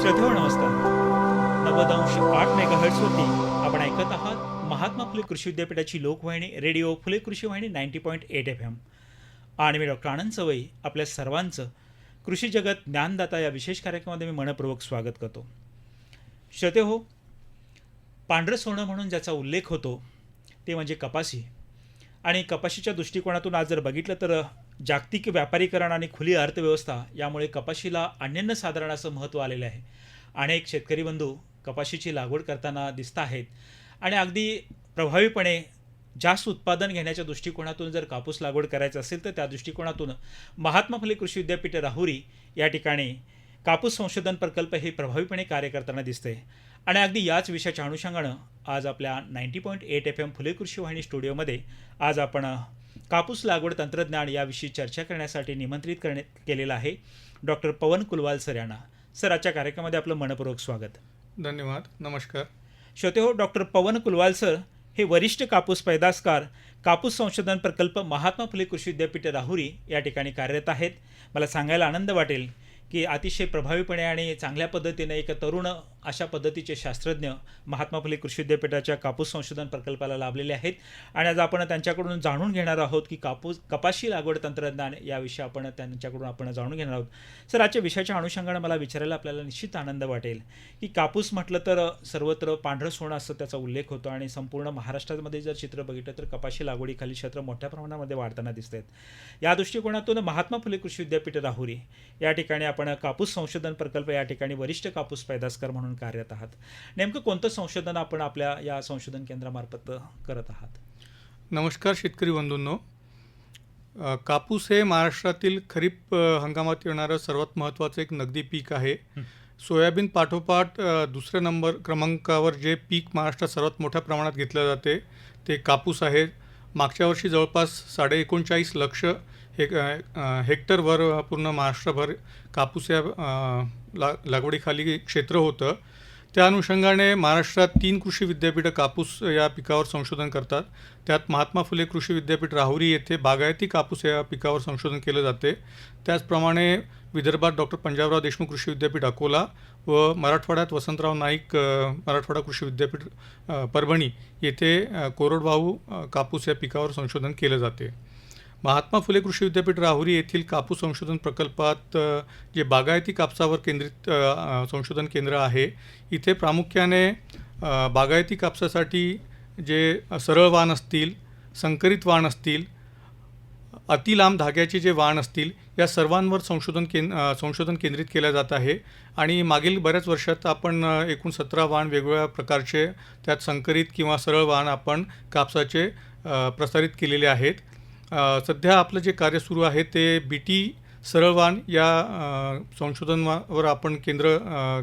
श्रोतेहो नमस्कार. 90.8 मेगाहर्ट्झवरती आपण ऐकत आहात महात्मा फुले कृषी विद्यापीठाची लोकवाहिनी रेडिओ फुले कृषी वाहिनी 90.8 FM. आणि मी डॉक्टर आनंद सवई आपल्या सर्वांचं कृषी जगत ज्ञानदाता या विशेष कार्यक्रमामध्ये मी मनपूर्वक स्वागत करतो. श्रोतेहो, पांढरं सोनं म्हणून ज्याचा उल्लेख होतो ते म्हणजे कपाशी. आणि कपाशीच्या दृष्टिकोनातून आज जर बघितलं तर जागतिक व्यापारीकरण आणि खुली अर्थव्यवस्था यामुळे कपाशीला अनन्यसाधारण असं महत्त्व आलेलं आहे. अनेक शेतकरी बंधू कपाशीची लागवड करताना दिसत आहेत आणि अगदी प्रभावीपणे जास्त उत्पादन घेण्याच्या दृष्टिकोनातून जर कापूस लागवड करायचं असेल तर त्या दृष्टिकोनातून महात्मा फुले कृषी विद्यापीठ राहुरी या ठिकाणी कापूस संशोधन प्रकल्प हे प्रभावीपणे कार्य करताना दिसते. आणि अगदी याच विषयाच्या अनुषंगानं आज आपल्या 90.8 FM फुले कृषी वाहिनी स्टुडिओमध्ये आज आपण कापूस लागवड तंत्रज्ञान याविषयी चर्चा करण्यासाठी निमंत्रित केलेलं आहे डॉक्टर पवन कुलवाल सर यांना. सर, आजच्या कार्यक्रमामध्ये आपलं मनपूर्वक स्वागत. धन्यवाद. नमस्कार. श्रोतेहो, डॉक्टर पवन कुलवाल सर हे वरिष्ठ कापूस पैदासकार कापूस संशोधन प्रकल्प महात्मा फुले कृषी विद्यापीठ राहुरी या ठिकाणी कार्यरत आहेत. मला सांगायला आनंद वाटेल की अतिशय प्रभावीपणे आणि चांगल्या पद्धतीने एक तरुण अशा पद्धतीचे शास्त्रज्ञ महात्मा फुले कृषी विद्यापीठाच्या कापूस संशोधन प्रकल्पाला लाभलेले आहेत. आणि आज आपण त्यांच्याकडून जाणून घेणार आहोत की कपाशी लागवड तंत्रज्ञान याविषयी आपण त्यांच्याकडून जाणून घेणार आहोत. सर, आजच्या विषयाच्या अनुषंगाने मला विचारायला आपल्याला निश्चित आनंद वाटेल की कापूस म्हटलं तर सर्वत्र पांढरं सोनं असं त्याचा उल्लेख होतो आणि संपूर्ण महाराष्ट्रामध्ये जर चित्र बघितलं तर कपाशी लागवडीखाली क्षेत्र मोठ्या प्रमाणामध्ये वाढताना दिसत आहेत. या दृष्टिकोनातून महात्मा फुले कृषी विद्यापीठ राहुरी या ठिकाणी आपण कापूस संशोधन प्रकल्प या ठिकाणी वरिष्ठ कापूस पैदासकार म्हणून कार्यरत आहात. नेमकं कोणतं संशोधन आपण आपल्या या संशोधन केंद्रामार्फत करत आहात? नमस्कार शेतकरी बंधूंनो. कापूस हे महाराष्ट्रातील खरीप हंगामात येणारं सर्वात महत्त्वाचं एक नगदी पीक आहे. सोयाबीन पाठोपाठ दुसऱ्या क्रमांकावर जे पीक महाराष्ट्रात सर्वात मोठ्या प्रमाणात घेतलं जाते ते कापूस आहे. मागच्या वर्षी जवळपास 39.5 लक्ष हेक्टरवर पूर्ण महाराष्ट्रभर कापूस या लागवडीखाली क्षेत्र होतं. त्या अनुषंगाने महाराष्ट्रात 3 कृषी विद्यापीठं कापूस या पिकावर संशोधन करतात. त्यात महात्मा फुले कृषी विद्यापीठ राहुरी येथे बागायती कापूस या पिकावर संशोधन केलं जाते. त्याचप्रमाणे विदर्भात डॉक्टर पंजाबराव देशमुख कृषी विद्यापीठ अकोला व मराठवाड्यात वसंतराव नाईक मराठवाडा कृषी विद्यापीठ परभणी येथे कोरडवाहू कापूस या पिकावर संशोधन केलं जाते. महात्मा फुले कृषी विद्यापीठ राहुरी येथील कापूस संशोधन प्रकल्पात जे बागायती कापसावर केंद्रित संशोधन केंद्र आहे, इथे प्रामुख्याने बागायती कापसासाठी जे सरळ वाण असतील, संकरित वाण असतील, अतिलांब धाग्याचे जे वाण असतील या सर्वांवर संशोधन केंद्रित केलं जात आहे. आणि मागील बऱ्याच वर्षात आपण एकूण 17 वाण वेगवेगळ्या प्रकारचे त्यात संकरित किंवा सरळ वाण आपण कापसाचे प्रसारित केलेले आहेत. सध्या आपलं जे कार्य सुरू आहे ते बीटी सरळवाण या संशोधनावर आपण केंद्र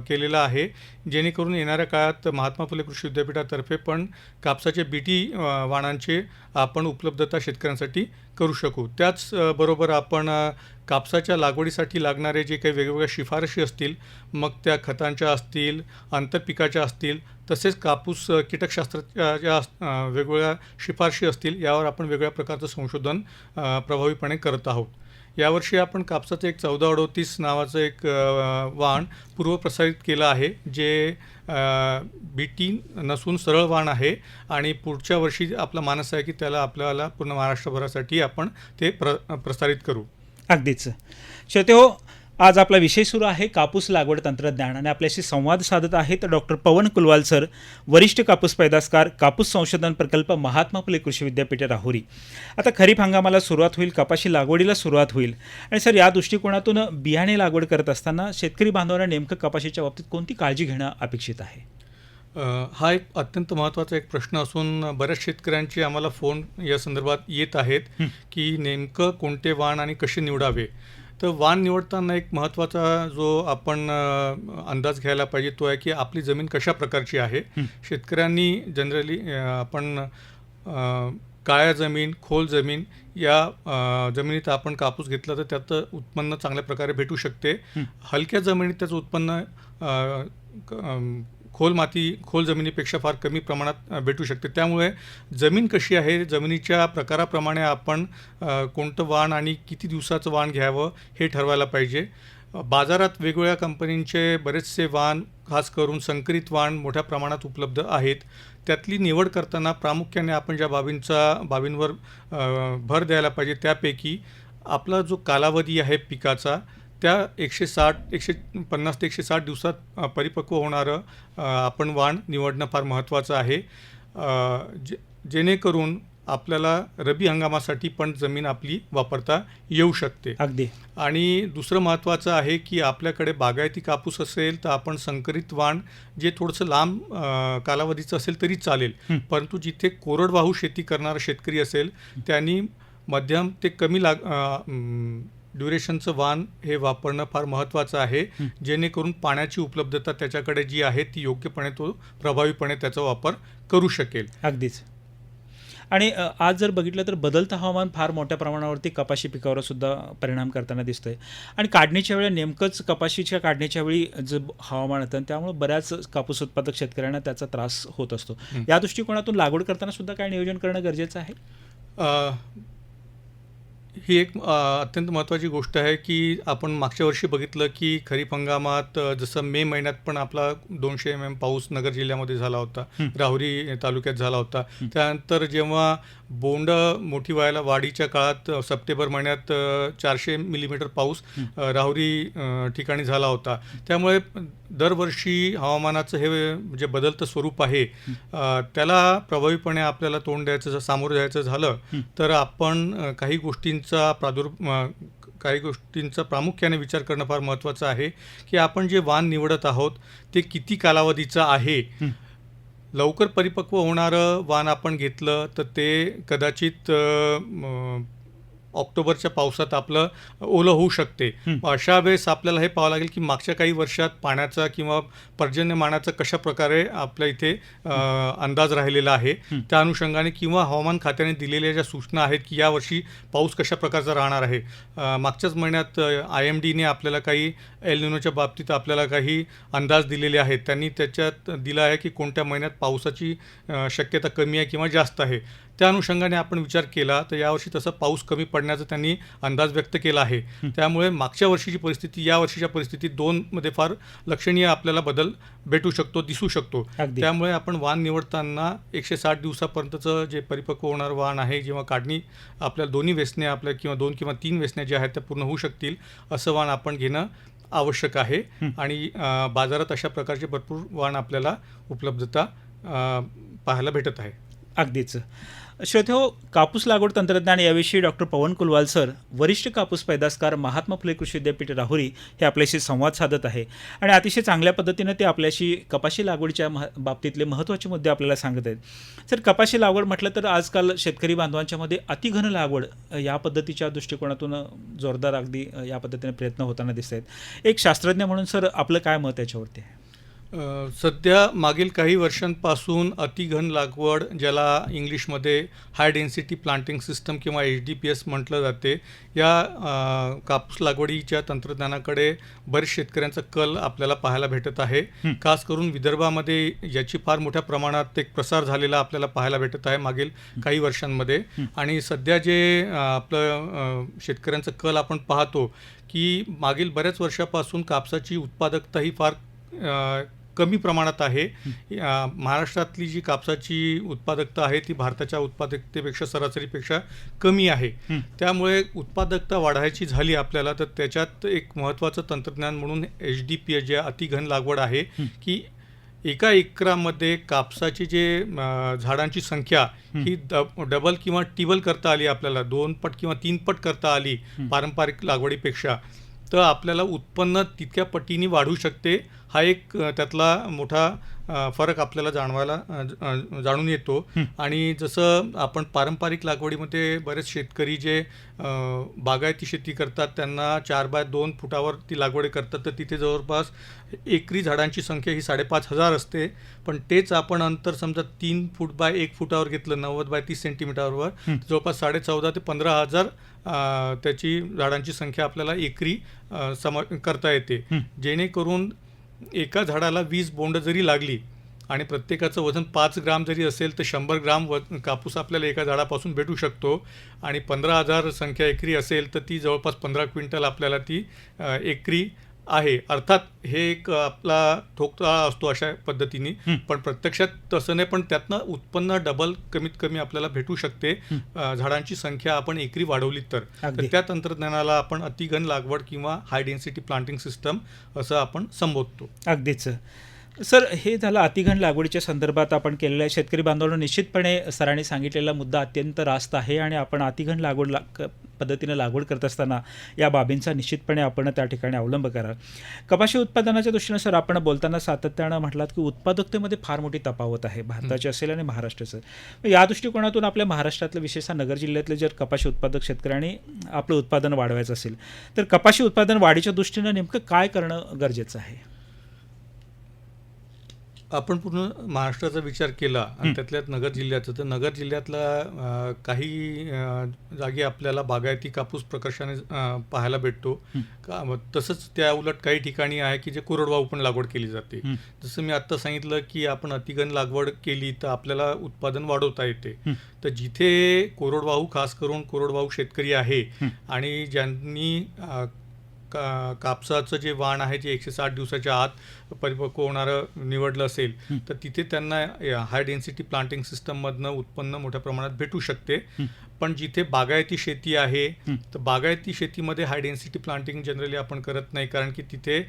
केलेलं आहे, जेणेकरून येणाऱ्या काळात महात्मा फुले कृषी विद्यापीठातर्फे पण कापसाचे बीटी वाणांचे आपण उपलब्धता शेतकऱ्यांसाठी करू शकू. त्याचबरोबर आपण कापसाच्या लागवडीसाठी लागणारे जे काही वेगवेगळ्या शिफारशी असतील, मग त्या खतांच्या असतील, आंतरपिकाच्या असतील, तसेच कापूस कीटकशास्त्राच्या ज्या वेगवेगळ्या शिफारशी असतील यावर आपण वेगळ्या प्रकारचं संशोधन प्रभावीपणे करत आहोत. यावर्षी आपण कापसाचं एक 1438 नावाचं एक वाण पूर्वप्रसारित केलं आहे, जे बीटी नसून सरळ वाण आहे. आणि पुढच्या वर्षी आपला मानस आहे की त्याला आपल्याला पूर्ण महाराष्ट्रभरासाठी आपण ते प्रसारित करू. अगदीच. श्रोतेहो, आज आपला विषय सुरू आहे कापूस लागवड तंत्रज्ञान आणि आपल्याशी संवाद साधत आहेत डॉक्टर पवन कुलवाल सर, वरिष्ठ कापूस पैदासकार कापूस संशोधन प्रकल्प महात्मा फुले कृषी विद्यापीठ राहुरी. आता खरीप हंगामाला सुरुवात होईल, कपाशी लागवडीला सुरुवात होईल. आणि सर, या दृष्टिकोनातून बियाणे लागवड करत असताना शेतकरी बांधवांना नेमकं कपाशीच्या बाबतीत कोणती काळजी घेणं अपेक्षित आहे? हा एक अत्यंत महत्त्वाचा एक प्रश्न असून बऱ्याच शेतकऱ्यांचे आम्हाला फोन या संदर्भात येत आहेत की नेमकं कोणते वाण आणि कसे निवडावे. तर वाण निवडताना एक महत्त्वाचा जो आपण अंदाज घ्यायला पाहिजे तो आहे की आपली जमीन कशा प्रकारची आहे. शेतकऱ्यांनी जनरली आपण काळ्या जमीन, खोल जमीन या जमिनीत आपण कापूस घेतला तर त्याचं उत्पन्न चांगल्या प्रकारे भेटू शकते. हलक्या जमिनीत त्याचं उत्पन्न खोल जमिनीपेक्षा फार कमी प्रमाणात भेटू शकते. त्यामुळे जमीन कशी आहे, जमिनीच्या प्रकाराप्रमाणे आपण कोणतं वाण आणि किती दिवसाचं वाण घ्यावं हे ठरवायला पाहिजे. बाजारात वेगवेगळ्या कंपनींचे बरेचसे वाण, खास करून संकरित वाण मोठ्या प्रमाणात उपलब्ध आहेत. त्यातली निवड करताना प्रामुख्याने आपण ज्या बाबींवर भर द्यायला पाहिजे त्यापैकी आपला जो कालावधी आहे पिकाचा, त्या 150 ते 160 दिवसात परिपक्व होणारं आपण वाण निवडणं फार महत्त्वाचं आहे. जेणेकरून आपल्याला रब्बी हंगामासाठी पण जमीन आपली वापरता येऊ शकते. अगदी. आणि दुसरं महत्त्वाचं आहे की आपल्याकडे बागायती कापूस असेल तर आपण संकरित वाण जे थोडंसं लांब कालावधीचं असेल तरी चालेल, परंतु जिथे कोरडवाहू शेती करणारा शेतकरी असेल त्यांनी मध्यम ते कमी ड्युरेशनचं वाण हे वापरणं फार महत्त्वाचं आहे, जेणेकरून पाण्याची उपलब्धता त्याच्याकडे जी आहे ती योग्यपणे तो प्रभावीपणे त्याचा वापर करू शकेल. अगदीच. आणि आज जर बघितलं तर बदलतं हवामान फार मोठ्या प्रमाणावरती कपाशी पिकावर सुद्धा परिणाम करताना दिसतोय. आणि काढणीच्या वेळी नेमकंच कपाशीच्या काढणीच्या वेळी जे हवामान येतं त्यामुळे बऱ्याच कापूस उत्पादक शेतकऱ्यांना त्याचा त्रास होत असतो. या दृष्टिकोनातून लागवड करताना सुद्धा काय नियोजन करणं गरजेचं आहे? ही एक अत्यंत महत्त्वाची गोष्ट आहे की आपण मागच्या वर्षी बघितलं की खरीप हंगामात जसं मे महिन्यात पण आपला 200 mm पाऊस नगर जिल्ह्यामध्ये झाला होता, राहुरी तालुक्यात झाला होता. त्यानंतर जेव्हा बोंड मोठी व्हायला वाढीच्या काळात सप्टेंबर महिन्यात 400 मिलीमीटर पाऊस राहुरी ठिकाणी झाला होता. त्यामुळे दरवर्षी हवामानाचं हे जे बदलतं स्वरूप आहे त्याला प्रभावीपणे आपल्याला तोंड द्यायचं, सामोरं जायचं झालं तर आपण काही गोष्टींचा प्रामुख्याने विचार करणं फार महत्त्वाचं आहे की आपण जे वाण निवडत आहोत ते किती कालावधीचं आहे. लवकर परिपक्व होणारं वाण आपण घेतलं तर ते कदाचित ऑक्टोबरच्या पावसात आपलं ओलं होऊ शकते. अशा वेळेस आपल्याला हे पाहावं लागेल की मागच्या काही वर्षात पाण्याचा किंवा पर्जन्यमानाचा कशा प्रकारे आपल्या इथे अंदाज राहिलेला आहे, त्या अनुषंगाने किंवा हवामान खात्याने दिलेल्या ज्या सूचना आहेत की यावर्षी पाऊस कशा प्रकारचा राहणार आहे. मागच्याच महिन्यात IMDने आपल्याला काही एल निनोच्या बाबतीत आपल्याला काही अंदाज दिलेले आहेत. त्यांनी त्याच्यात दिलं आहे की कोणत्या महिन्यात पावसाची शक्यता कमी आहे किंवा जास्त आहे. त्या अनुषंगाने आपण विचार केला तर यावर्षी तसा पाऊस कमी पडण्याचा त्यांनी अंदाज व्यक्त केला आहे. त्यामुळे मागच्या वर्षीची परिस्थिती या वर्षीच्या परिस्थितीत दोनमध्ये फार लक्षणीय आपल्याला बदल दिसू शकतो. त्यामुळे आपण वाण निवडताना 160 दिवसापर्यंतचं जे परिपक्व होणारं वाण आहे, जेव्हा काढणी आपल्याला दोन्ही वेचण्या आपल्या किंवा 2 किंवा 3 वेचण्या ज्या आहेत त्या पूर्ण होऊ शकतील असं वाण आपण घेणं आवश्यक आहे. आणि बाजारात अशा प्रकारचे भरपूर वाण आपल्याला उपलब्धता पाहायला भेटत आहे. अगदीच. श्रोतेहो, कापूस लागवड तंत्रज्ञान याविषयी डॉक्टर पवन कुलवाल सर, वरिष्ठ कापूस पैदासकार, महात्मा फुले कृषी विद्यापीठ राहुरी हे आपल्याशी संवाद साधत आहे आणि अतिशय चांगल्या पद्धतीनं ते आपल्याशी कपाशी लागवडीच्या बाबतीतले महत्त्वाचे मुद्दे आपल्याला सांगत आहेत. सर, कपाशी लागवड म्हटलं तर आजकाल शेतकरी बांधवांच्या मध्ये अतिघन लागवड या पद्धतीच्या दृष्टिकोनातून जोरदार अगदी या पद्धतीने प्रयत्न होताना दिसत आहेत. एक शास्त्रज्ञ म्हणून सर आपलं काय मत याच्यावरती आहे? सध्या मागील काही वर्षांपासून अतिघन लागवड, ज्याला इंग्लिशमध्ये हाय डेन्सिटी प्लांटिंग सिस्टम किंवा HDPS म्हटलं जाते, या कापूस लागवडीच्या तंत्रज्ञानाकडे बरेच शेतकऱ्यांचा कल आपल्याला पाहायला भेटत आहे. खास करून विदर्भामध्ये याची फार मोठ्या प्रमाणात एक प्रसार झालेला आपल्याला पाहायला भेटत आहे मागील काही वर्षांमध्ये. आणि सध्या जे आपलं शेतकऱ्यांचा कल आपण पाहतो की मागील बऱ्याच वर्षापासून कापसाची उत्पादकता ही फार कमी प्रमाणात आहे. महाराष्ट्रातली जी कापसाची उत्पादकता आहे ती भारताच्या उत्पादकतेपेक्षा सरासरीपेक्षा कमी आहे. त्यामुळे उत्पादकता वाढायची झाली आपल्याला तर त्याच्यात एक महत्त्वाचं तंत्रज्ञान म्हणून HDPS जे अतिघन लागवड आहे की एका एकरामध्ये कापसाची जे झाडांची संख्या ही डबल किंवा टिबल करता आली, आपल्याला 2 पट किंवा 3 पट करता आली पारंपरिक लागवडीपेक्षा, तर आपल्याला उत्पन्न तितक्या पटीने वाढू शकते. हा एक त्यातला मोठा फरक आपल्याला जाणून येतो. आणि जसं आपण पारंपरिक लागवडीमध्ये बरेच शेतकरी जे बागायती शेती करतात त्यांना 4x2 फुटावर ती लागवड करतात, तर तिथे जवळपास एकरी झाडांची संख्या ही 5,500 असते. पण तेच आपण अंतर समजा 3 फूट बाय 1 फुटावर घेतलं, 90x30 सेंटीमीटरवर, जवळपास 14,500 ते 15,000 त्याची झाडांची संख्या आपल्याला एकरी करता येते. जेणेकरून एका झाडाला 20 बोंड जरी लागली आणि प्रत्येकाचं वजन 5 ग्राम जरी असेल तर 100 ग्राम कापूस आपल्याला एका झाडापासून भेटू शकतो आणि 15,000 संख्या एकरी असेल तर ती जवळपास 15 क्विंटल आपल्याला ती एकरी आहे. अर्थात हे एक आपला ठोकताळा असतो अशा पद्धतीने, पण प्रत्यक्षात तसं नाही, पण त्यातनं उत्पन्न डबल कमीत कमी आपल्याला भेटू शकते झाडांची संख्या आपण एकरी वाढवली तर. अगदी. तर त्या तंत्रज्ञानाला आपण अतिघन लागवड किंवा हाय डेन्सिटी प्लांटिंग सिस्टम असं आपण संबोधतो. अगदीच. सर, हे झालं अतिघन लागवडीच्या संदर्भात आपण केलेलं आहे. शेतकरी बांधवांनो, निश्चितपणे सरांनी सांगितलेला मुद्दा अत्यंत रास्त आहे आणि आपण अतिघन लागवड पद्धतीनं लागवड करत असताना या बाबींचा निश्चितपणे आपण त्या ठिकाणी अवलंब करा. कपाशी उत्पादनाच्या दृष्टीनं सर आपण बोलताना सातत्यानं म्हटलात की उत्पादकतेमध्ये फार मोठी तफावत आहे भारताची असेल आणि महाराष्ट्राचं. या दृष्टिकोनातून आपल्या महाराष्ट्रातलं विशेषतः नगर जिल्ह्यातले जर कपाशी उत्पादक शेतकऱ्यांनी आपलं उत्पादन वाढवायचं असेल तर कपाशी उत्पादन वाढीच्या दृष्टीनं नेमकं काय करणं गरजेचं आहे? आपण पूर्ण महाराष्ट्राचा विचार केला आणि त्यातल्यात नगर जिल्ह्याचं, तर नगर जिल्ह्यातला काही जागी आपल्याला बागायती कापूस प्रकर्षाने पाहायला भेटतो. तसंच त्या उलट काही ठिकाणी आहे की जे कोरडवाहू पण लागवड केली जाते. जसं मी आत्ता सांगितलं की आपण अतिघन लागवड केली तर आपल्याला उत्पादन वाढवता येते. तर जिथे कोरडवाहू, खास करून कोरडवाहू शेतकरी आहे आणि ज्यांनी कापसाचं जे वाण आहे जे 160 दिवसाच्या आत परिपक्व होणारं निवडलं असेल तर तिथे त्यांना हाय डेन्सिटी प्लांटिंग सिस्टममधनं उत्पन्न मोठ्या प्रमाणात भेटू शकते. पण जिथे बागायती शेती आहे तर बागायती शेतीमध्ये हाय डेन्सिटी प्लांटिंग जनरली आपण करत नाही, कारण की तिथे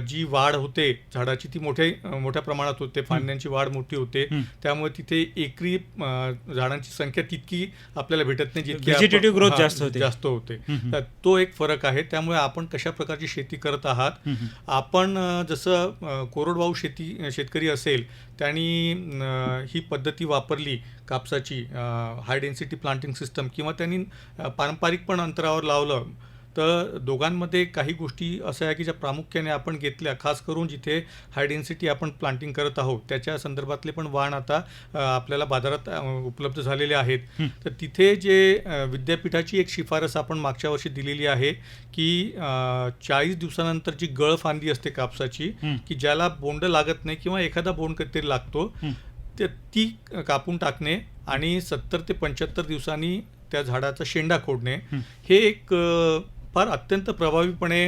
जी वाढ होते झाडाची ती मोठ्या प्रमाणात होते, फांद्यांची वाढ मोठी होते, त्यामुळे तिथे एकरी झाडांची संख्या तितकी आपल्याला भेटत नाही जितकी व्हेजिटेटिव्ह ग्रोथ जास्त होते. तर तो एक फरक आहे. त्यामुळे आपण कशा प्रकारची शेती करत आहात, आपण जसं कोरडवाहू शेतकरी असेल त्यांनी ही पद्धती वापरली कापसाची हाय डेन्सिटी प्लांटिंग सिस्टम, किंवा त्यांनी पारंपरिक पण अंतरावर लावलं, तर दोघांमध्ये काही गोष्टी अशा आहे की ज्या प्रामुख्याने आपण घेतल्या, खास करून जिथे हाय डेन्सिटी आपण प्लांटिंग करत आहोत त्याच्या संदर्भातले पण वाण आता आपल्याला बाजारात उपलब्ध झालेले आहेत. तर तिथे जे विद्यापीठाची एक शिफारस आपण मागच्या वर्षी दिलेली आहे की 40 दिवसानंतर जी गळफांदी असते कापसाची की ज्याला बोंड लागत नाही किंवा एखादा बोंड कधीतरी लागतो, ती कापून टाकणे आणि 70 ते 75 दिवसांनी त्या झाडाचा शेंडा खोडणे, हे एक फार अत्यंत प्रभावीपणे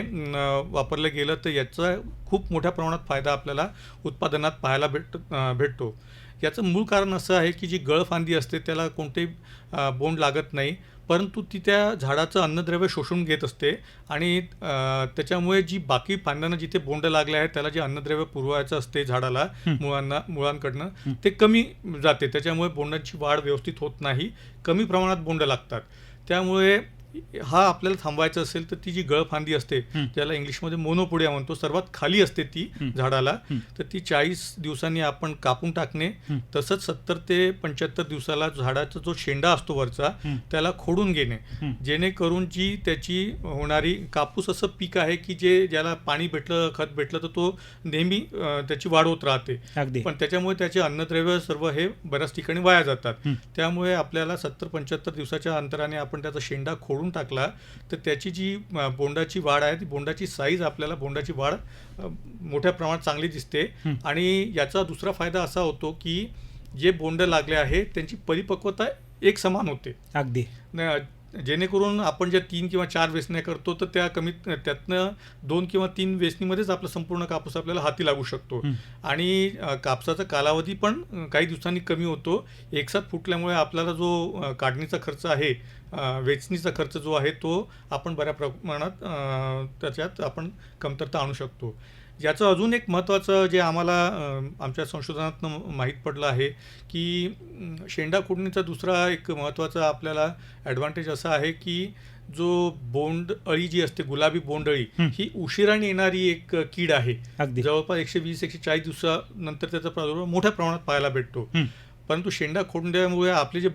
वापरलं गेलं तर याचा खूप मोठ्या प्रमाणात फायदा आपल्याला उत्पादनात पाहायला भेटतो. याचं मूळ कारण असं आहे की जी गळफांदी असते त्याला कोणतेही बोंड लागत नाही, परंतु ती त्या झाडाचं अन्नद्रव्य शोषून घेत असते आणि त्याच्यामुळे जी बाकी फांद्यांना जिथे बोंड लागले आहेत त्याला जे अन्नद्रव्य पुरवायचं असते झाडाला मुळांकडनं ते कमी जाते. त्याच्यामुळे बोंडांची वाढ व्यवस्थित होत नाही, कमी प्रमाणात बोंड लागतात. त्यामुळे हा आपल्याला थांबवायचं असेल तर ती जी गळफांदी असते ज्याला इंग्लिशमध्ये मोनोपोडिया म्हणतो, सर्वात खाली असते ती झाडाला, तर ती 40 दिवसांनी आपण कापून टाकणे. तसंच 70 ते 75 दिवसाला झाडाचा जो शेंडा असतो वरचा त्याला खोडून घेणे, जेणेकरून जी त्याची होणारी, कापूस असं पीक आहे की ज्याला पाणी भेटलं, खत भेटलं तर तो नेहमी त्याची वाढ होत राहते, पण त्याच्यामुळे त्याचे अन्नद्रव्य सर्व हे बऱ्याच ठिकाणी वाया जातात. त्यामुळे आपल्याला 70-75 दिवसाच्या अंतराने आपण त्याचा शेंडा खोडून टाकला तर त्याची जी बोंडाची वाढ आहे ती बोंडाची साईज, आपल्याला बोंडाची वाढ मोठ्या प्रमाणात चांगली दिसते. आणि याचा दुसरा फायदा असा होतो की जे बोंड लागले आहे त्यांची परिपक्वता एक समान होते. अगदी. जेणेकरून आपण ज्या 3 किंवा 4 वेचण्या करतो तर त्यातनं 2 किंवा 3 वेचणीमध्येच आपला संपूर्ण कापूस आपल्याला हाती लागू शकतो. आणि कापसाचा कालावधी पण काही दिवसांनी कमी होतो. एकसाथ फुटल्यामुळे आपल्याला जो काढणीचा खर्च आहे, वेचणीचा खर्च जो आहे तो आपण बऱ्या प्रमाणात त्याच्यात आपण कमतरता आणू शकतो. याचं अजून एक महत्त्वाचं जे आम्हाला आमच्या संशोधनातून माहीत पडलं आहे की शेंडा खोडणीचा दुसरा एक महत्त्वाचा आपल्याला ॲडव्हान्टेज असा आहे की जो बोंड अळी जी असते, गुलाबी बोंड अळी, ही उशिराने येणारी एक कीड आहे. जवळपास 120-140 दिवसानंतर त्याचा प्रादुर्भाव मोठ्या प्रमाणात पाहायला भेटतो. परंतु शेंडा खोडण्यामुळे आपले जे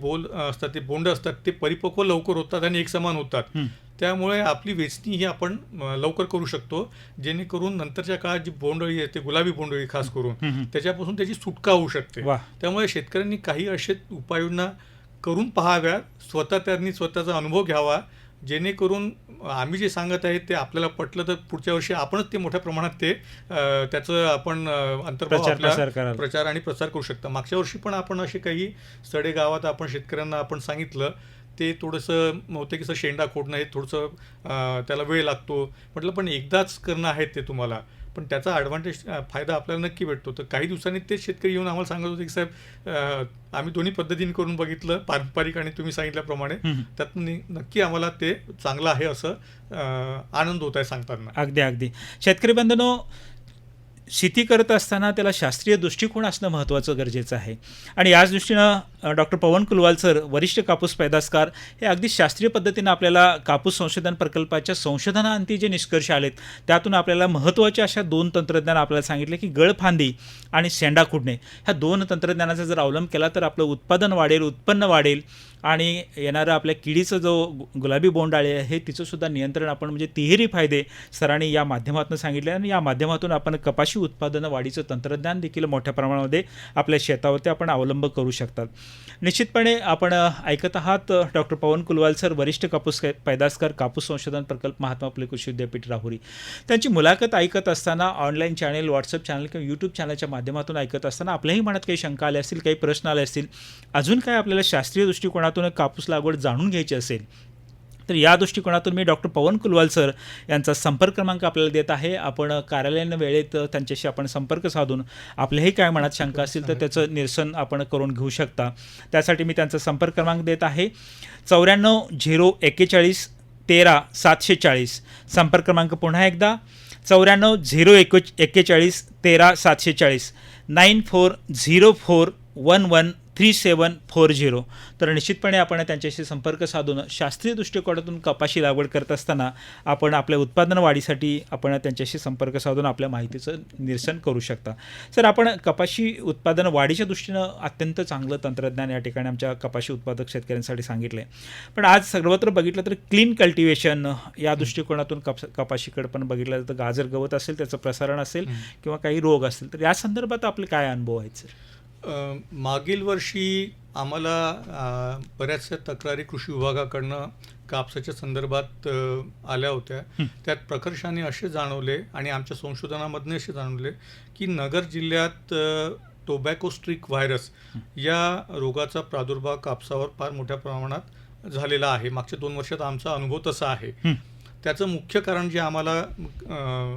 ते बोंड असतात ते परिपक्व लवकर होतात आणि एकसमान होतात. त्यामुळे आपली वेचणी ही आपण लवकर करू शकतो, जेणेकरून नंतरच्या काळात जी बोंडअळी असते, गुलाबी बोंडअळी खास करून, त्याच्यापासून त्याची सुटका होऊ शकते. त्यामुळे शेतकऱ्यांनी काही असे उपाययोजना करून पाहाव्या, त्यांनी स्वतःचा अनुभव घ्यावा, जेणेकरून आम्ही जे सांगत आहे ते आपल्याला पटलं तर पुढच्या वर्षी आपणच ते मोठ्या प्रमाणात ते त्याचं आपण अंतर्भाव आपल्या प्रचार आणि प्रसार करू शकता. मागच्या वर्षी पण आपण असे काही सडे गावात आपण शेतकऱ्यांना आपण सांगितलं, ते थोडंसं मोहतेकीचं शेंडा खोडणं हे थोडंसं त्याला वेळ लागतो म्हटलं, पण एकदाच करणं आहे ते तुम्हाला, पण त्याचा ॲडव्हान्टेज फायदा आपल्याला नक्की भेटतो. तर काही दिवसांनी तेच शेतकरी येऊन आम्हाला सांगत होते की साहेब आम्ही दोन्ही पद्धतीने करून बघितलं, पारंपरिक आणि तुम्ही सांगितल्याप्रमाणे, त्यातून नक्की आम्हाला ते चांगलं आहे असं आनंद होत आहे सांगताना. अगदी शेतकरी बंधूंनो, शेती करत असताना त्याला शास्त्रीय दृष्टिकोन असणं महत्त्वाचं गरजेचं आहे. आणि याच दृष्टीनं डॉक्टर पवन कुलवाल सर, वरिष्ठ कापूस पैदासकार, हे अगदी शास्त्रीय पद्धतीनं आपल्याला कापूस संशोधन प्रकल्पाच्या संशोधनाअंती जे निष्कर्ष आलेत त्यातून आपल्याला महत्त्वाच्या अशा 2 तंत्रज्ञान आपल्याला सांगितले की गळफांदी आणि शेंडा खुडणे, ह्या 2 तंत्रज्ञानाचा जर अवलंब केला तर आपलं उत्पादन वाढेल, उत्पन्न वाढेल आणि येणारं आपल्या किडीचं जो गुलाबी बोंडाळी आहे तिचंसुद्धा नियंत्रण आपण, म्हणजे तिहेरी फायदे सरांनी या माध्यमातून सांगितले. आणि या माध्यमातून आपण कपाशी उत्पादन वाढीचं तंत्रज्ञान देखील मोठ्या प्रमाणामध्ये आपल्या शेतावरती आपण अवलंब करू शकतात. निश्चितपणे आपण ऐकत आहात डॉक्टर पवन कुलवाल सर, वरिष्ठ कापूस पैदासकार, कापूस संशोधन प्रकल्प, महात्मा फुले कृषी विद्यापीठ राहुरी. त्यांची मुलाखत ऐकत असताना ऑनलाईन चॅनेल, व्हॉट्सअप चॅनल किंवा यूट्यूब चॅनलच्या माध्यमातून ऐकत असताना आपल्याही मनात काही शंका आल्या असतील, काही प्रश्न आले असतील, अजून काय आपल्याला शास्त्रीय दृष्टिकोनातून कापूस लागवड जाणून घ्यायची असेल, तर या दृष्टिकोनातून मी डॉक्टर पवन कुलवाल सर यांचा संपर्क क्रमांक आपल्याला देत आहे. आपण कार्यालयीन वेळेत त्यांच्याशी आपण संपर्क साधून आपल्याही काय मनात शंका असतील तर त्याचं निरसन आपण करून घेऊ शकता. त्यासाठी मी त्यांचा संपर्क क्रमांक देत आहे 94 041 13 740. संपर्क क्रमांक पुन्हा एकदा 94 041 13 740, 9404 11 3740. तर निश्चितपणे आपण त्यांच्याशी संपर्क साधून शास्त्रीय दृष्टिकोनातून कपाशी लागवड करत असताना आपण आपल्या उत्पादन वाढीसाठी आपण त्यांच्याशी संपर्क साधून आपल्या माहितीचं निरसन करू शकता. सर, आपण कपाशी उत्पादन वाढीच्या दृष्टीनं अत्यंत चांगलं तंत्रज्ञान या ठिकाणी आमच्या कपाशी उत्पादक शेतकऱ्यांसाठी सांगितलं आहे. पण आज सर्वत्र बघितलं तर क्लीन कल्टिवेशन या दृष्टिकोनातून कपाशीकडे पण बघितलं जातं. गाजर गवत असेल, त्याचं प्रसारण असेल किंवा काही रोग असतील, तर या संदर्भात आपले काय अनुभव आहेत सर? मागील वर्षी आम्हाला बऱ्याचशा तक्रारी कृषी विभागाकडनं कापसाच्या संदर्भात आल्या होत्या. त्यात प्रकर्षाने असे जाणवले आणि आमच्या संशोधनामधून असे जाणवले की नगर जिल्ह्यात टोबॅको स्ट्रिक व्हायरस या रोगाचा प्रादुर्भाव कापसावर फार मोठ्या प्रमाणात झालेला आहे. मागच्या 2 वर्षात आमचा अनुभव तसा आहे. त्याचं मुख्य कारण जे आम्हाला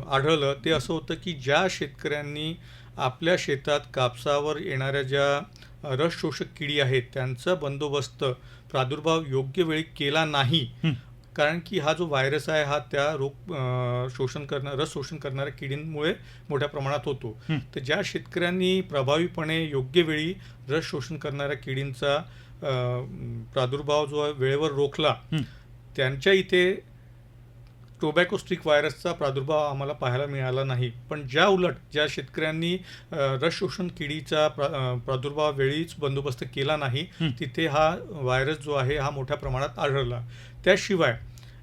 आढळलं ते असं होतं की ज्या शेतकऱ्यांनी आपल्या शेतात कापसावर येणाऱ्या ज्या रस शोषक किडी आहेत त्यांचा बंदोबस्त, प्रादुर्भाव योग्य वेळी केला नाही. कारण की हा जो व्हायरस आहे हा त्या रस शोषण करणाऱ्या किडींमुळे मोठ्या प्रमाणात होतो. तर ज्या शेतकऱ्यांनी प्रभावीपणे योग्य वेळी रस शोषण करणाऱ्या किडींचा प्रादुर्भाव जो वेळेवर रोखला, त्यांच्या इथे टोबॅको स्ट्रिक व्हायरसचा प्रादुर्भाव आम्हाला पाहायला मिळाला नाही. पण ज्या शेतकऱ्यांनी रस शोषण किडीचा प्रादुर्भाव वेळीच बंदोबस्त केला नाही, तिथे हा व्हायरस जो आहे हा मोठ्या प्रमाणात आढळला. त्याशिवाय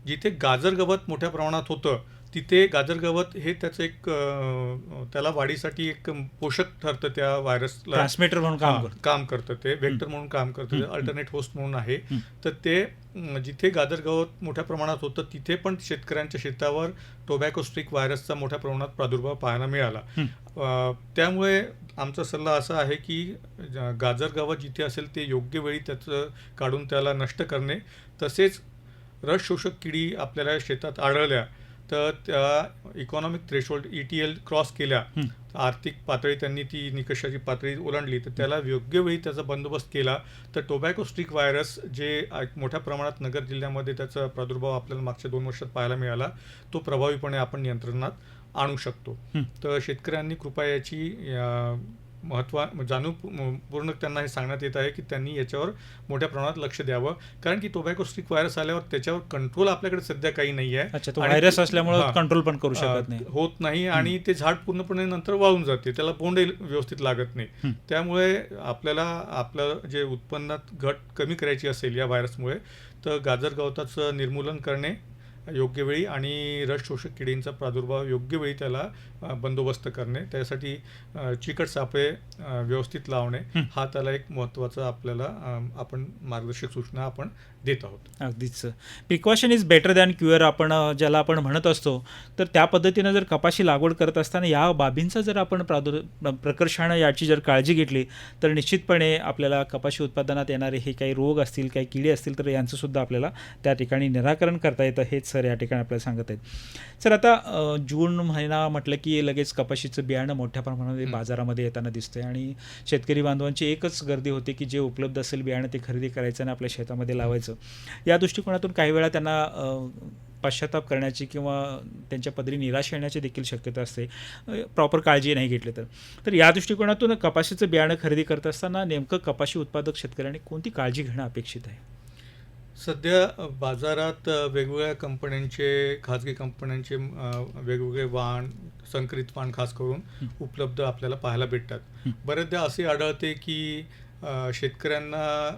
जिथे गाजर गवत मोठ्या प्रमाणात होतं तिथे गाजर गवत हे त्याचं एक त्याला वाढीसाठी एक पोषक ठरतं, त्या व्हायरसला ट्रान्समिटर म्हणून काम करतं, ते व्हेक्टर म्हणून काम करतं, अल्टरनेट होस्ट म्हणून आहे. तर ते जिथे गाजर गवत मोठ्या प्रमाणात होतं तिथे पण शेतकऱ्यांच्या शेतावर टोबॅको स्ट्रिक व्हायरसचा मोठ्या प्रमाणात प्रादुर्भाव पाहायला मिळाला. त्यामुळे आमचा सल्ला असा आहे की गाजर गवत जिथे असेल ते योग्य वेळी त्याचं काढून त्याला नष्ट करणे. तसेच रस शोषक किडी आपल्याला शेतात आढळल्या तर त्या इकॉनॉमिक थ्रेशोल्ड ETL क्रॉस केल्या, आर्थिक पातळी त्यांनी ती निकषाची पातळी ओलांडली, तर त्याला योग्य वेळी त्याचा बंदोबस्त केला तर टोबॅको स्ट्रिक व्हायरस जे मोठ्या प्रमाणात नगर जिल्ह्यामध्ये त्याचा प्रादुर्भाव आपल्याला मागच्या 2 वर्षात पाहायला मिळाला, तो प्रभावीपणे आपण नियंत्रणात आणू शकतो. तर शेतकऱ्यांनी कृपया याची जाणीवपूर्ण त्यांना हे सांगण्यात येत आहे की त्यांनी याच्यावर मोठ्या प्रमाणात लक्ष द्यावं. कारण की टोबॅको स्ट्रिक व्हायरस आल्यावर त्याच्यावर कंट्रोल आपल्याकडे सध्या काही नाही आहे. व्हायरस असल्यामुळे कंट्रोल पण करू शकत नाही, होत नाही आणि ते झाड पूर्णपणे नंतर वाळून जाते, त्याला बोंड व्यवस्थित लागत नाही. त्यामुळे आपल्याला आपलं जे उत्पन्नात घट कमी करायची असेल या व्हायरसमुळे, तर गाजर गवताचं निर्मूलन करणे योग्य वेळी आणि रस शोषक किडींचा प्रादुर्भाव योग्य वेळी त्याला बंदोबस्त करणे, त्यासाठी चिकट सापळे व्यवस्थित लावणे हा त्याला एक महत्त्वाचा आपल्याला आपण मार्गदर्शक सूचना आपण देत आहोत. अगदीच. Precaution is better than cure आपण ज्याला आपण म्हणत असतो, तर त्या पद्धतीनं जर कपाशी लागवड करत असताना या बाबींचा जर आपण प्रकर्षानं याची जर काळजी घेतली तर निश्चितपणे आपल्याला कपाशी उत्पादनात येणारे हे काही रोग असतील, काही किडे असतील, तर यांचंसुद्धा आपल्याला त्या ठिकाणी निराकरण करता येतं, हेच सर या ठिकाणी आपल्याला सांगत आहेत. सर आता जून महिना म्हटलं की लगेच कपाशीचं बियाणं मोठ्या प्रमाणामध्ये बाजारामध्ये येताना दिसतंय आणि शेतकरी बांधवांची एकच गर्दी होते की जे उपलब्ध असेल बियाणं ते खरेदी करायचं आणि आपल्या शेतामध्ये लावायचं. या दृष्टिकोनातून काही वेळा त्यांना पश्चाताप करण्याची किंवा त्यांच्या पदरी निराश येण्याची देखील शक्यता असते, प्रॉपर काळजी नाही घेतली तर या दृष्टिकोनातून कपाशीचं बियाणं खरेदी करत असताना नेमकं कपाशी उत्पादक शेतकऱ्यांनी कोणती काळजी घेणं अपेक्षित आहे? सध्या बाजारात वेगवेगळ्या कंपन्यांचे, खाजगी कंपन्यांचे वेगवेगळे वाण, संकरित वाण खास करून उपलब्ध आपल्याला पाहायला भेटतात. बऱ्याचदा असे आढळते की शेतकऱ्यांना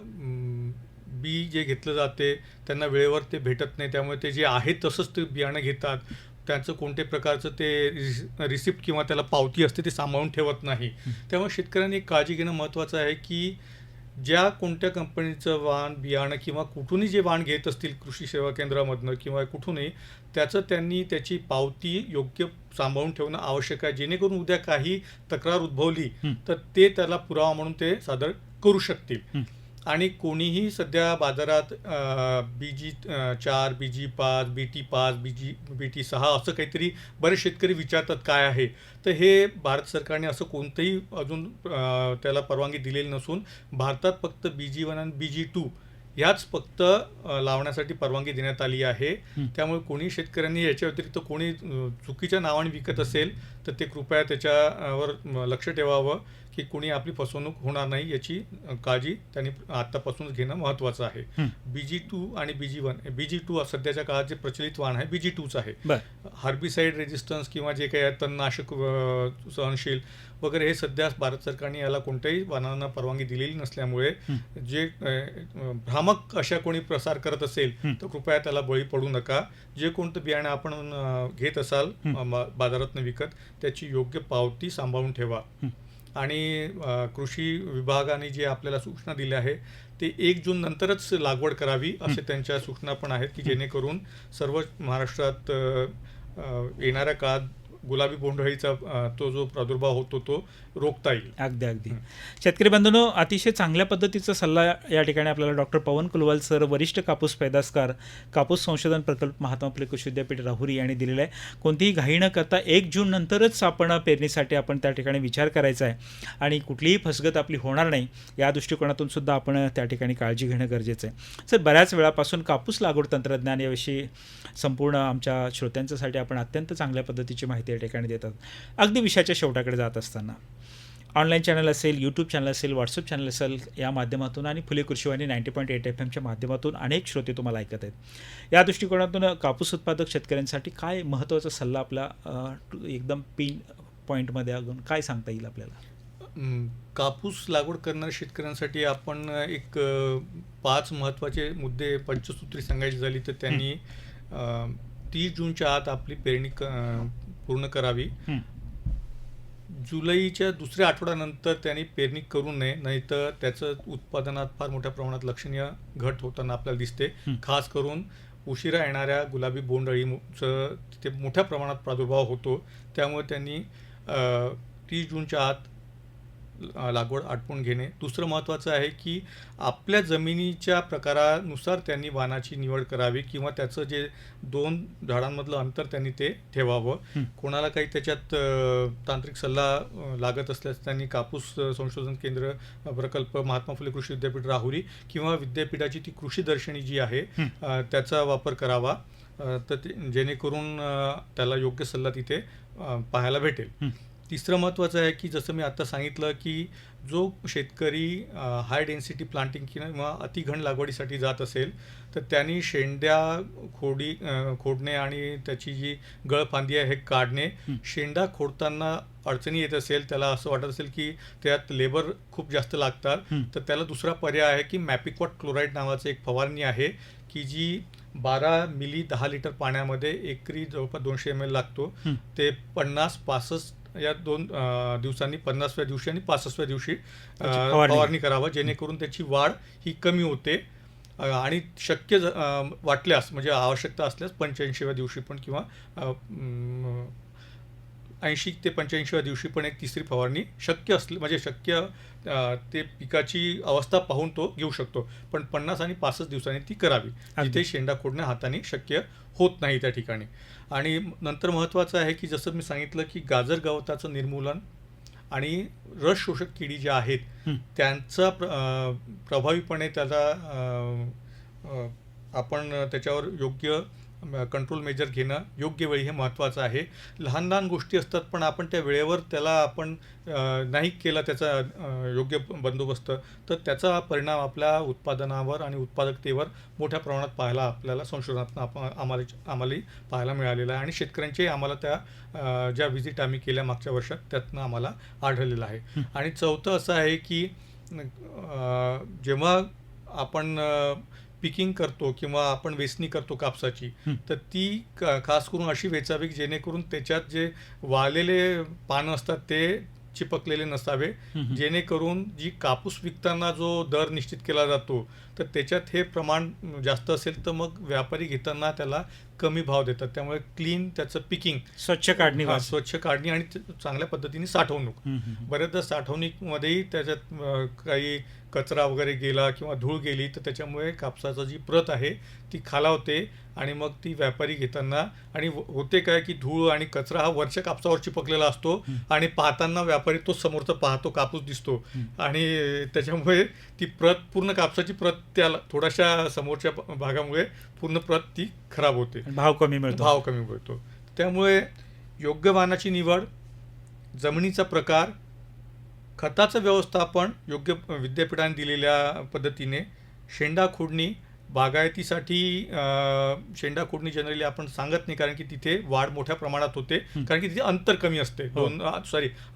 बी जे घेतलं जाते त्यांना वेळेवर ते भेटत नाही, त्यामुळे ते जे आहे तसंच ते बियाणं घेतात. त्यांचं कोणत्याही प्रकारचं ते रिसिप्ट किंवा त्याला पावती असते ते सांभाळून ठेवत नाही. त्यामुळे शेतकऱ्यांनी एक काळजी घेणं महत्त्वाचं आहे की ज्या कोणत्या कंपनीचं वाण, बियाणं किंवा कुठूनही जे वाण घेत असतील कृषी सेवा केंद्रामधनं किंवा कुठूनही, त्याचं त्यांनी त्याची पावती योग्य सांभाळून ठेवणं आवश्यक आहे, जेणेकरून उद्या काही तक्रार उद्भवली तर ते त्याला पुरावा म्हणून ते सादर करू शकतील. आणि कोणीही सध्या बाजारात BG4, BG5, BT5, BT6 असं काहीतरी बरेच शेतकरी विचारतात काय आहे, तर हे भारत सरकारने असं कोणतंही अजून त्याला परवानगी दिलेली नसून भारतात फक्त BG1 आणि BG2 ह्याच फक्त लावण्यासाठी परवानगी देण्यात आली आहे. त्यामुळे कोणी शेतकऱ्यांनी याच्या व्यतिरिक्त कोणी चुकीच्या नावाने विकत असेल तर ते कृपया त्याच्यावर लक्ष ठेवावं की कोणी आपली फसवणूक होणार नाही याची काळजी त्यांनी आत्तापासूनच घेणं महत्त्वाचं आहे. BG2 आणि BG2 सध्याच्या काळात जे प्रचलित वाण आहे BG2च आहे. हार्बिसाईड रेजिस्टन्स किंवा जे काही आहे तणनाशक सहनशील वगैरे हे सध्या भारत सरकारने याला कोणत्याही वाहनांना परवानगी दिलेली नसल्यामुळे जे भ्रामक अशा कोणी प्रसार करत असेल तर कृपया त्याला बळी पडू नका. जे कोणतं बियाणं आपण घेत असाल बाजारातनं विकत त्याची योग्य पावती सांभाळून ठेवा. आणि कृषी विभागाने जे आपल्याला सूचना दिल्या आहे ते 1 जून नंतरच लागवड करावी असे त्यांच्या सूचना पण आहेत की जेणेकरून सर्व महाराष्ट्रात येणाऱ्या काळात गुलाबी बोंडअळीचा तो जो प्रादुर्भाव होतो तो रोखता येईल. अगदी शेतकरी बंधूंनो, अतिशय चांगल्या पद्धतीचा सल्ला या ठिकाणी आपल्याला डॉक्टर पवन कुलवाल सर, वरिष्ठ कापूस पैदासकार, कापूस संशोधन प्रकल्प, महात्मा फुले कृषी विद्यापीठ राहुरी यांनी दिलेला आहे. कोणतीही घाई न करता 1 जून नंतरच आपण पेरणीसाठी आपण त्या ठिकाणी विचार करायचा आहे आणि कुठलीही फसगत आपली होणार नाही या दृष्टिकोनातून सुद्धा आपण त्या ठिकाणी काळजी घेणं गरजेचं आहे. सर, बऱ्याच वेळापासून कापूस लागवड तंत्रज्ञान याविषयी संपूर्ण आमच्या श्रोत्यांच्यासाठी आपण अत्यंत चांगल्या पद्धतीची माहिती या ठिकाणी देतात. अगदी विषयाच्या शेवटाकडे जात असताना ऑनलाईन चॅनल असेल, यूट्यूब चॅनल असेल, व्हॉट्सअप चॅनल असेल, या माध्यमातून आणि फुले कृषीवाहिनी 90.8 FM माध्यमातून अनेक श्रोते तुम्हाला ऐकत आहेत. या दृष्टिकोनातून कापूस उत्पादक शेतकऱ्यांसाठी काय महत्त्वाचा सल्ला आपला एकदम पिन पॉईंटमध्ये अजून काय सांगता येईल आपल्याला? कापूस लागवड करणाऱ्या शेतकऱ्यांसाठी आपण एक 5 महत्त्वाचे मुद्दे पंचसूत्री सांगायची झाली तर त्यांनी 30 जूनच्या आत आपली पेरणी पूर्ण करावी. जुलैच्या दुसऱ्या आठवड्यानंतर त्यांनी पेरणी करू नये, नाहीतर त्याचं उत्पादनात फार मोठ्या प्रमाणात लक्षणीय घट होताना आपल्याला दिसते. खास करून उशिरा येणाऱ्या गुलाबी बोंडअळीचं तिथे मोठ्या प्रमाणात प्रादुर्भाव होतो. त्यामुळे त्यांनी 30 जूनच्या आत लागवड आटपून घेणे. दुसरं महत्त्वाचं आहे की आपल्या जमिनीच्या प्रकारानुसार त्यांनी वाणाची निवड करावी किंवा त्याचं जे 2 झाडांमधलं अंतर त्यांनी ते ठेवावं. कोणाला काही त्याच्यात तांत्रिक सल्ला लागत असल्यास त्यांनी कापूस संशोधन केंद्र प्रकल्प, महात्मा फुले कृषी विद्यापीठ राहुरी किंवा विद्यापीठाची ती कृषी दर्शनी जी आहे त्याचा वापर करावा, तर जेणेकरून त्याला योग्य सल्ला तिथे पाहायला भेटेल. तिसरं महत्त्वाचं आहे की जसं मी आता सांगितलं की जो शेतकरी हाय डेन्सिटी प्लांटिंग किंवा अतिघन लागवडीसाठी जात असेल तर त्यांनी शेंड्या खोडणे आणि त्याची जी गळफांदी आहे हे काढणे. शेंडा खोडताना अडचणी येत असेल, त्याला असं वाटत असेल की त्यात लेबर खूप जास्त लागतात, तर त्याला दुसरा पर्याय आहे की मॅपिकॉट क्लोराईड नावाचं एक फवारणी आहे की जी 12 मिली 10 लिटर पाण्यामध्ये एकरी जवळपास 200 ml लागतो. ते 50-65 या 2 दिवसांनी 50व्या दिवशी आणि 65व्या दिवशी फवारणी करावं, जेणेकरून त्याची वाढ ही कमी होते. आणि शक्य वाटल्यास म्हणजे आवश्यकता असल्यास 85व्या दिवशी पण किंवा 80 ते 85व्या दिवशी पण एक तिसरी फवारणी शक्य असली म्हणजे शक्य ते पिकाची अवस्था पाहून तो घेऊ शकतो. पण 50 आणि 65 दिवसांनी ती करावी, जिथे शेंडा खोडणं हाताने शक्य होत नाही त्या ठिकाणी. आणि नंतर महत्त्वाचं आहे की जसं मी सांगितलं की गाजर गवताचं निर्मूलन आणि रस शोषक किडी ज्या आहेत त्यांचा प्रभावीपणे त्याचा आपण त्याच्यावर योग्य कंट्रोल मेजर घेणं योग्य वेळी हे महत्त्वाचं आहे. लहान लहान गोष्टी असतात पण आपण त्या वेळेवर त्याला आपण नाही केला त्याचा योग्य बंदोबस्त तर त्याचा परिणाम आपल्या उत्पादनावर आणि उत्पादकतेवर मोठ्या प्रमाणात पाहायला आपल्याला संशोधनातून आम्हाला पाहायला मिळालेलं आहे. आणि शेतकऱ्यांचे आम्हाला त्या ज्या व्हिजिट आम्ही केल्या मागच्या वर्षात त्यातनं आम्हाला आढळलेलं आहे. आणि चौथं असं आहे की जेव्हा आपण पिकिंग करतो किंवा आपण वेचणी करतो कापसाची तर ती खास करून अशी वेचावी जेणेकरून त्याच्यात जे वाळलेले पानं असतात ते चिपकलेले नसावे, जेणेकरून जी कापूस विकताना जो दर निश्चित केला जातो तर त्याच्यात हे प्रमाण जास्त असेल तर मग व्यापारी घेताना त्याला कमी भाव देतात. त्यामुळे क्लीन त्याचं पिकिंग स्वच्छ काढणी आणि चांगल्या पद्धतीने साठवणूक. बऱ्याचदा साठवणुकीमध्येही त्याच्यात काही कचरा वगैरे गेला किंवा धूळ गेली तर त्याच्यामुळे कापसाची जी प्रत आहे ती खालावते आणि मग ती व्यापारी घेताना आणि होते काय की धूळ आणि कचरा हा वरच्या कापसावर चिपकलेला असतो आणि पाहताना व्यापारी तो समोरचा पाहतो कापूस दिसतो आणि त्याच्यामुळे ती प्रत पूर्ण कापसाची प्रत त्याला थोड्याशा समोरच्या भागामुळे पूर्ण प्रत ती खराब होते, भाव कमी मिळतो. त्यामुळे योग्य वाणाची निवड, जमिनीचा प्रकार, खताचं व्यवस्थापन योग्य विद्यापीठाने दिलेल्या पद्धतीने, शेंडा खोडणी बागायतीसाठी शेंडा खोडणी जनरली आपण सांगत नाही कारण की तिथे वाढ मोठ्या प्रमाणात होते कारण की तिथे अंतर कमी असते.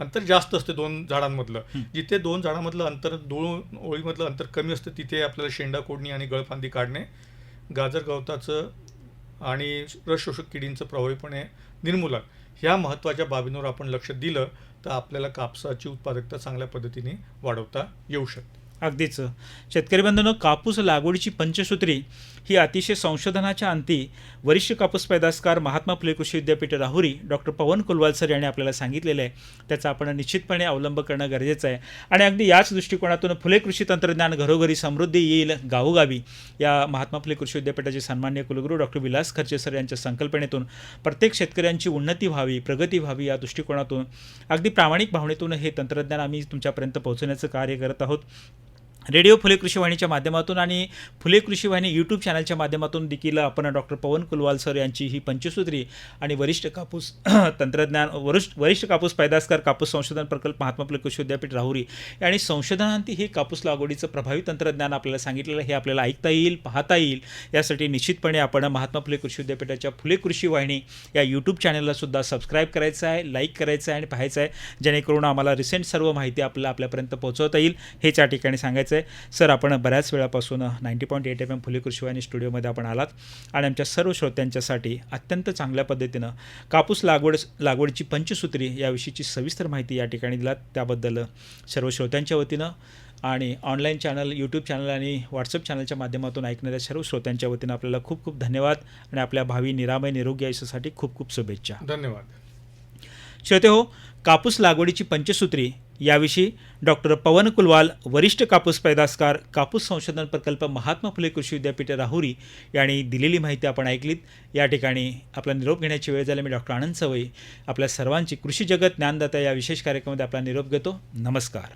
अंतर जास्त असते 2 झाडांमधलं. जिथे 2 झाडांमधलं अंतर 2 ओळीमधलं अंतर कमी असतं तिथे आपल्याला शेंडा खोडणी आणि गळफांदी काढणे, गाजर गवताचं आणि रस शोषक किडींचं प्रभावीपणे निर्मूलन ह्या महत्त्वाच्या बाबींवर आपण लक्ष दिलं तर आपल्याला कापसाची उत्पादकता चांगल्या पद्धतीने वाढवता येऊ शकते. अगदीच. शेतकरी बंधूंनो, कापूस लागवडीची पंचसूत्री ही अतिशय संशोधनाच्या अंती वरिष्ठ कापूस पैदासकार महात्मा फुले कृषी विद्यापीठ राहुरी डॉक्टर पवन कुलवाल सर यांनी आपल्याला सांगितलेलं आहे. त्याचा आपण निश्चितपणे अवलंब करणं गरजेचं आहे. आणि अगदी याच दृष्टिकोनातून फुले कृषी तंत्रज्ञान घरोघरी समृद्धी येईल गावोगावी या महात्मा फुले कृषी विद्यापीठाचे सन्माननीय कुलगुरू डॉक्टर विलास खर्चे सर यांच्या संकल्पनेतून प्रत्येक शेतकऱ्यांची उन्नती व्हावी, प्रगती व्हावी या दृष्टिकोनातून अगदी प्रामाणिक भावनेतून हे तंत्रज्ञान आम्ही तुमच्यापर्यंत पोहोचवण्याचं कार्य करत आहोत. रेडिओ फुले कृषी वाहिनीच्या माध्यमातून आणि फुले कृषी वाहिनी यूट्यूब चॅनलच्या माध्यमातून देखील आपण डॉक्टर पवन कुलवाल सर यांची ही पंचसूत्री आणि वरिष्ठ कापूस तंत्रज्ञान वरिष्ठ कापूस पैदासकार कापूस संशोधन प्रकल्प महात्मा फुले कृषी विद्यापीठ राहुरी आणि संशोधनांती हे कापूस लागवडीचं प्रभावी तंत्रज्ञान आपल्याला सांगितलेलं हे आपल्याला ऐकता येईल, पाहता येईल. यासाठी निश्चितपणे आपण महात्मा फुले कृषी विद्यापीठाच्या फुले कृषी वाहिनी या यूट्यूब चॅनलला सुद्धा सबस्क्राईब करायचं आहे, लाईक करायचं आहे आणि पाहायचं आहे, जेणेकरून आम्हाला रिसेंट सर्व माहिती आपल्यापर्यंत पोहोचवता येईल हेच या ठिकाणी सांगायचं आहे. सर, आपण बऱ्याच वेळापासून 90.8 FM फुले कृषी वाहिनी स्टुडिओमध्ये आपण आलात आणि आमच्या सर्व श्रोत्यांच्यासाठी अत्यंत चांगल्या पद्धतीनं कापूस लागवडीची पंचसूत्री याविषयीची सविस्तर माहिती या ठिकाणी दिलात. त्याबद्दल सर्व श्रोत्यांच्या वतीनं आणि ऑनलाईन चॅनल, यूट्यूब चॅनल आणि व्हॉट्सअप चॅनलच्या माध्यमातून ऐकणाऱ्या सर्व श्रोत्यांच्या वतीनं आपल्याला खूप खूप धन्यवाद आणि आपल्या भावी निरामय निरोगी आयुष्यासाठी खूप खूप शुभेच्छा. धन्यवाद. श्रोते हो, कापूस लागवडीची पंचसूत्री याविषयी डॉक्टर पवन कुलवाल वरिष्ठ कापूस पैदासकार कापूस संशोधन प्रकल्प महात्मा फुले कृषी विद्यापीठ राहुरी यांनी दिलेली माहिती आपण ऐकलीत. या ठिकाणी आपला निरोप घेण्याची वेळ झाली. मी डॉक्टर आनंद सवई आपल्या सर्वांची कृषी जगत ज्ञानदाता या विशेष कार्यक्रमामध्ये आपला निरोप घेतो. नमस्कार.